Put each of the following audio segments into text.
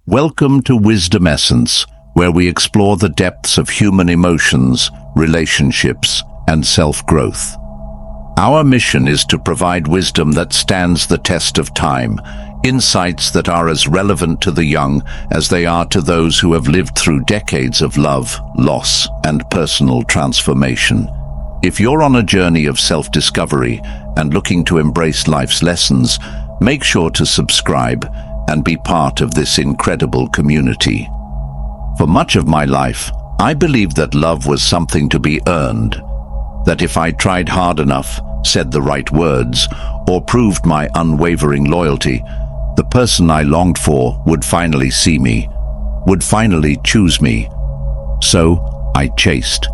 Welcome to Wisdom Essence, where we explore the depths of human emotions, relationships, and self-growth. Our mission is to provide wisdom that stands the test of time, insights that are as relevant to the young as they are to those who have lived through decades of love, loss, and personal transformation. If you're on a journey of self-discovery and looking to embrace life's lessons, make sure to subscribe and be part of this incredible community. For much of my life, I believed that love was something to be earned, that if I tried hard enough, said the right words, or proved my unwavering loyalty, the person I longed for would finally see me, would finally choose me. So I chased.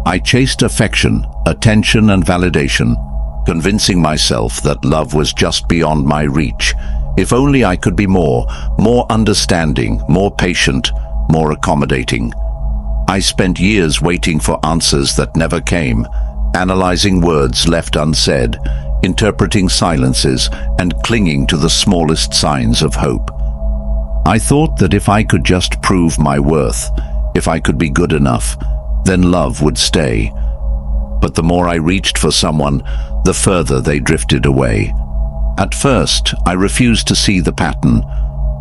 I chased affection, attention, and validation, convincing myself that love was just beyond my reach. If only I could be more understanding, more patient, more accommodating. I spent years waiting for answers that never came, analyzing words left unsaid, interpreting silences, and clinging to the smallest signs of hope. I thought that if I could just prove my worth, if I could be good enough, then love would stay. But the more I reached for someone, the further they drifted away. At first, I refused to see the pattern.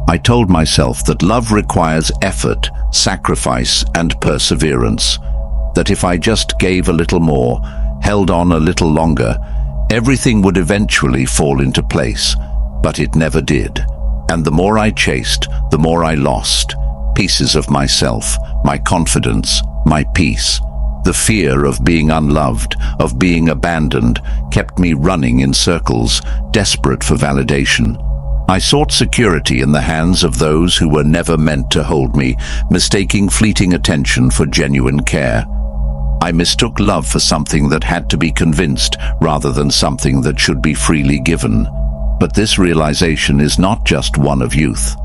I told myself that love requires effort, sacrifice, and perseverance. That if I just gave a little more, held on a little longer, everything would eventually fall into place. But it never did. And the more I chased, the more I lost. Pieces of myself, my confidence, my peace. The fear of being unloved, of being abandoned, kept me running in circles, desperate for validation. I sought security in the hands of those who were never meant to hold me, mistaking fleeting attention for genuine care. I mistook love for something that had to be convinced, rather than something that should be freely given. But this realization is not just one of youth.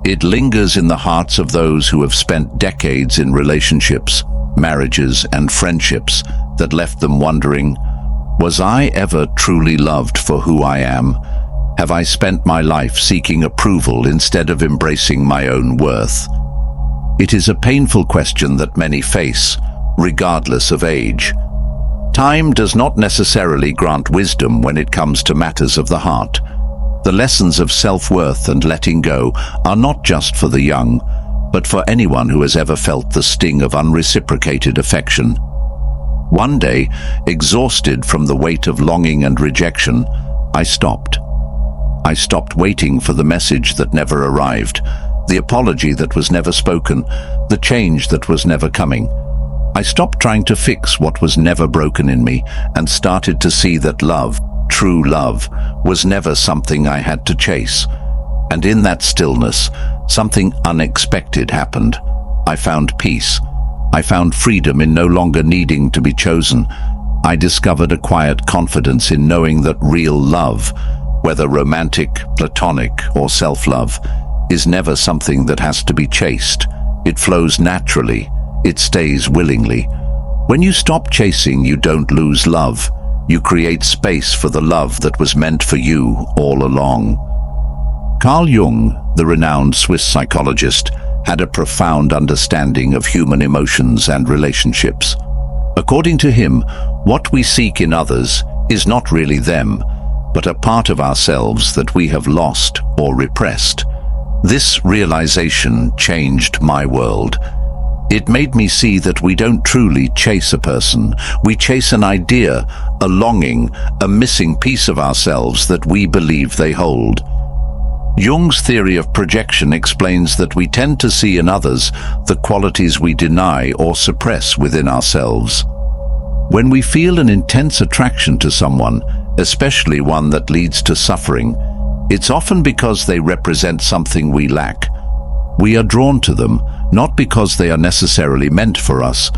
It lingers in the hearts of those who have spent decades in relationships, marriages, and friendships that left them wondering, was I ever truly loved for who I am? Have I spent my life seeking approval instead of embracing my own worth? It is a painful question that many face, regardless of age. Time does not necessarily grant wisdom when it comes to matters of the heart. The lessons of self-worth and letting go are not just for the young, but for anyone who has ever felt the sting of unreciprocated affection. One day, exhausted from the weight of longing and rejection, I stopped. I stopped waiting for the message that never arrived, the apology that was never spoken, the change that was never coming. I stopped trying to fix what was never broken in me and started to see that love, true love, was never something I had to chase. And in that stillness, something unexpected happened. I found peace. I found freedom in no longer needing to be chosen. I discovered a quiet confidence in knowing that real love, whether romantic, platonic, or self-love, is never something that has to be chased. It flows naturally. It stays willingly. When you stop chasing, you don't lose love. You create space for the love that was meant for you all along. Carl Jung, the renowned Swiss psychologist, had a profound understanding of human emotions and relationships. According to him, what we seek in others is not really them, but a part of ourselves that we have lost or repressed. This realization changed my world. It made me see that we don't truly chase a person. We chase an idea, a longing, a missing piece of ourselves that we believe they hold. Jung's theory of projection explains that we tend to see in others the qualities we deny or suppress within ourselves. When we feel an intense attraction to someone, especially one that leads to suffering, it's often because they represent something we lack. We are drawn to them, not because they are necessarily meant for us,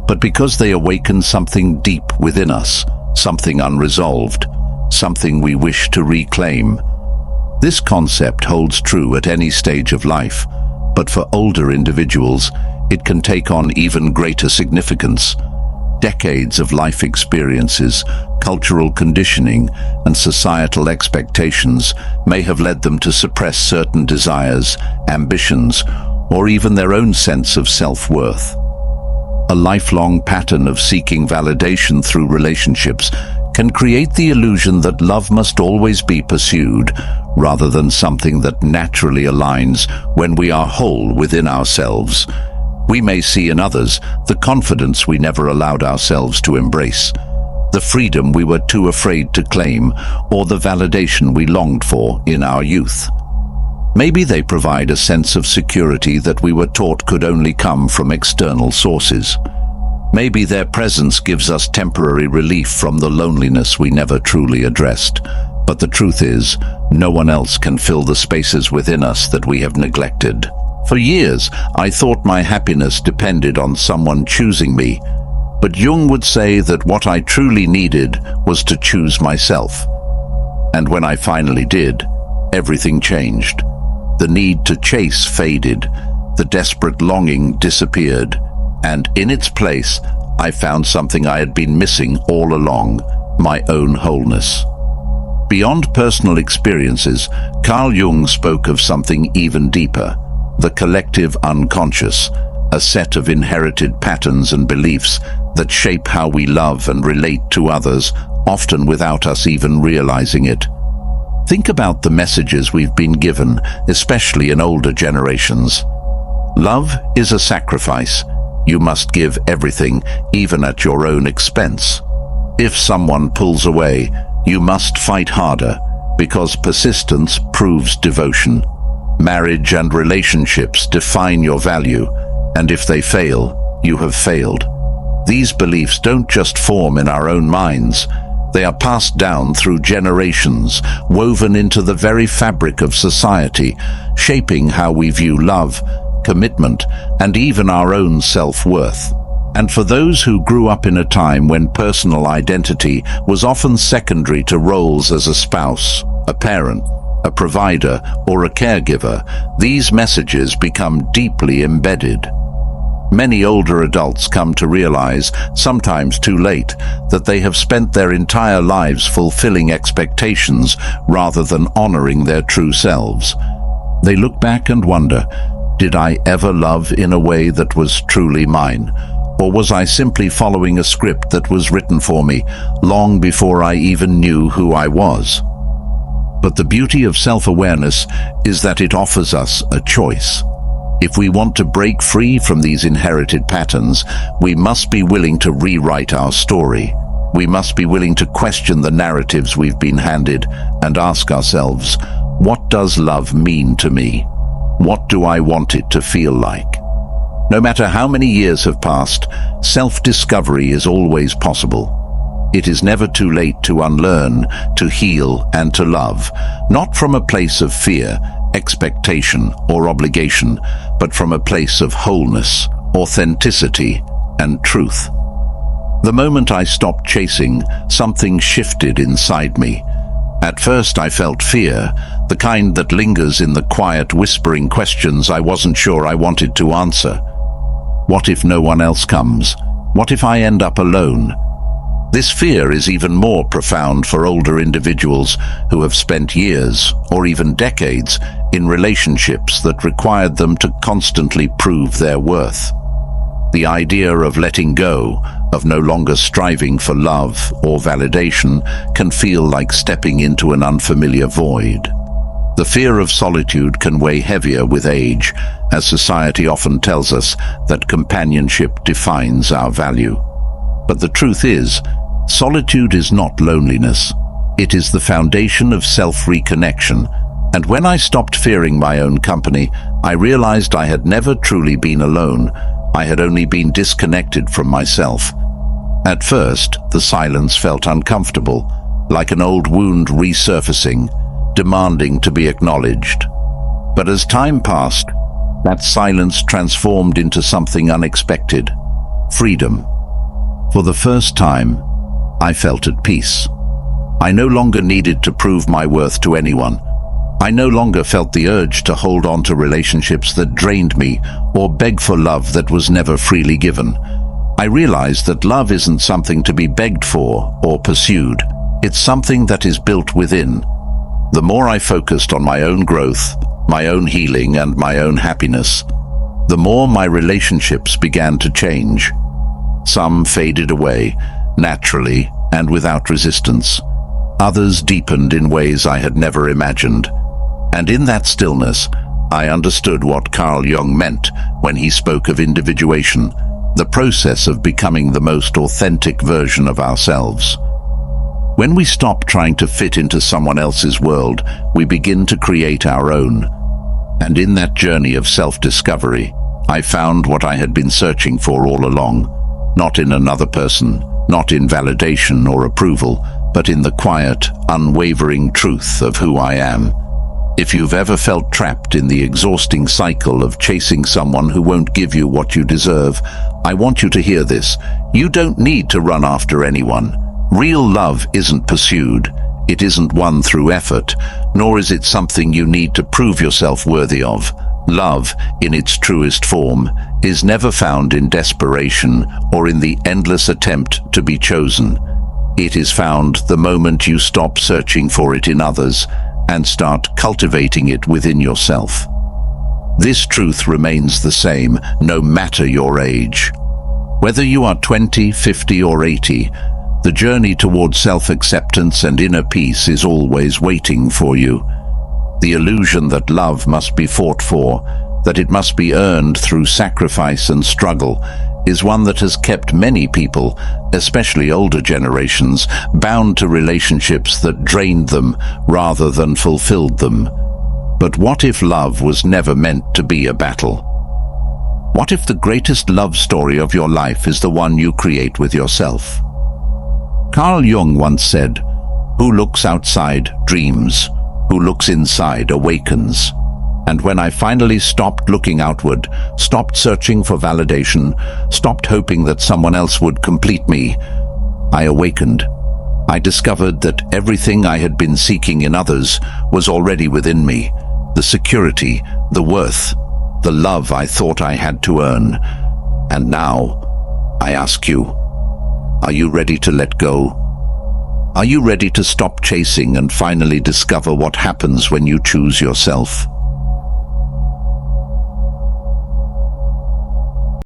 but because they awaken something deep within us, something unresolved, something we wish to reclaim. This concept holds true at any stage of life, but for older individuals, it can take on even greater significance. Decades of life experiences, cultural conditioning, and societal expectations may have led them to suppress certain desires, ambitions, or even their own sense of self-worth. A lifelong pattern of seeking validation through relationships can create the illusion that love must always be pursued, rather than something that naturally aligns when we are whole within ourselves. We may see in others the confidence we never allowed ourselves to embrace, the freedom we were too afraid to claim, or the validation we longed for in our youth. Maybe they provide a sense of security that we were taught could only come from external sources. Maybe their presence gives us temporary relief from the loneliness we never truly addressed. But the truth is, no one else can fill the spaces within us that we have neglected. For years, I thought my happiness depended on someone choosing me. But Jung would say that what I truly needed was to choose myself. And when I finally did, everything changed. The need to chase faded, the desperate longing disappeared, and in its place, I found something I had been missing all along, my own wholeness. Beyond personal experiences, Carl Jung spoke of something even deeper, the collective unconscious, a set of inherited patterns and beliefs that shape how we love and relate to others, often without us even realizing it. Think about the messages we've been given, especially in older generations. Love is a sacrifice. You must give everything, even at your own expense. If someone pulls away, you must fight harder, because persistence proves devotion. Marriage and relationships define your value, and if they fail, you have failed. These beliefs don't just form in our own minds. They are passed down through generations, woven into the very fabric of society, shaping how we view love, commitment, and even our own self-worth. And for those who grew up in a time when personal identity was often secondary to roles as a spouse, a parent, a provider, or a caregiver, these messages become deeply embedded. Many older adults come to realize, sometimes too late, that they have spent their entire lives fulfilling expectations rather than honoring their true selves. They look back and wonder, did I ever love in a way that was truly mine? Or was I simply following a script that was written for me long before I even knew who I was? But the beauty of self-awareness is that it offers us a choice. If we want to break free from these inherited patterns, we must be willing to rewrite our story. We must be willing to question the narratives we've been handed and ask ourselves, what does love mean to me? What do I want it to feel like? No matter how many years have passed, self-discovery is always possible. It is never too late to unlearn, to heal, and to love, not from a place of fear, expectation, or obligation, but from a place of wholeness, authenticity, and truth. The moment I stopped chasing, something shifted inside me. At first I felt fear, the kind that lingers in the quiet, whispering questions I wasn't sure I wanted to answer. What if no one else comes? What if I end up alone? This fear is even more profound for older individuals who have spent years, or even decades, in relationships that required them to constantly prove their worth. The idea of letting go, of no longer striving for love or validation, can feel like stepping into an unfamiliar void. The fear of solitude can weigh heavier with age, as society often tells us that companionship defines our value. But the truth is, solitude is not loneliness. It is the foundation of self-reconnection. And when I stopped fearing my own company, I realized I had never truly been alone. I had only been disconnected from myself. At first, the silence felt uncomfortable, like an old wound resurfacing, demanding to be acknowledged. But as time passed, that silence transformed into something unexpected: freedom. For the first time, I felt at peace. I no longer needed to prove my worth to anyone. I no longer felt the urge to hold on to relationships that drained me or beg for love that was never freely given. I realized that love isn't something to be begged for or pursued. It's something that is built within. The more I focused on my own growth, my own healing, and my own happiness, the more my relationships began to change. Some faded away, naturally and without resistance. Others deepened in ways I had never imagined. And in that stillness, I understood what Carl Jung meant when he spoke of individuation, the process of becoming the most authentic version of ourselves. When we stop trying to fit into someone else's world, we begin to create our own. And in that journey of self-discovery, I found what I had been searching for all along, not in another person, not in validation or approval, but in the quiet, unwavering truth of who I am. If you've ever felt trapped in the exhausting cycle of chasing someone who won't give you what you deserve, I want you to hear this. You don't need to run after anyone. Real love isn't pursued. It isn't won through effort, nor is it something you need to prove yourself worthy of. Love, in its truest form, is never found in desperation or in the endless attempt to be chosen. It is found the moment you stop searching for it in others and start cultivating it within yourself. This truth remains the same, no matter your age. Whether you are 20, 50, or 80, the journey toward self-acceptance and inner peace is always waiting for you. The illusion that love must be fought for, that it must be earned through sacrifice and struggle, is one that has kept many people, especially older generations, bound to relationships that drained them rather than fulfilled them. But what if love was never meant to be a battle? What if the greatest love story of your life is the one you create with yourself? Carl Jung once said, "Who looks outside dreams, who looks inside awakens." And when I finally stopped looking outward, stopped searching for validation, stopped hoping that someone else would complete me, I awakened. I discovered that everything I had been seeking in others was already within me. The security, the worth, the love I thought I had to earn. And now, I ask you, are you ready to let go? Are you ready to stop chasing and finally discover what happens when you choose yourself?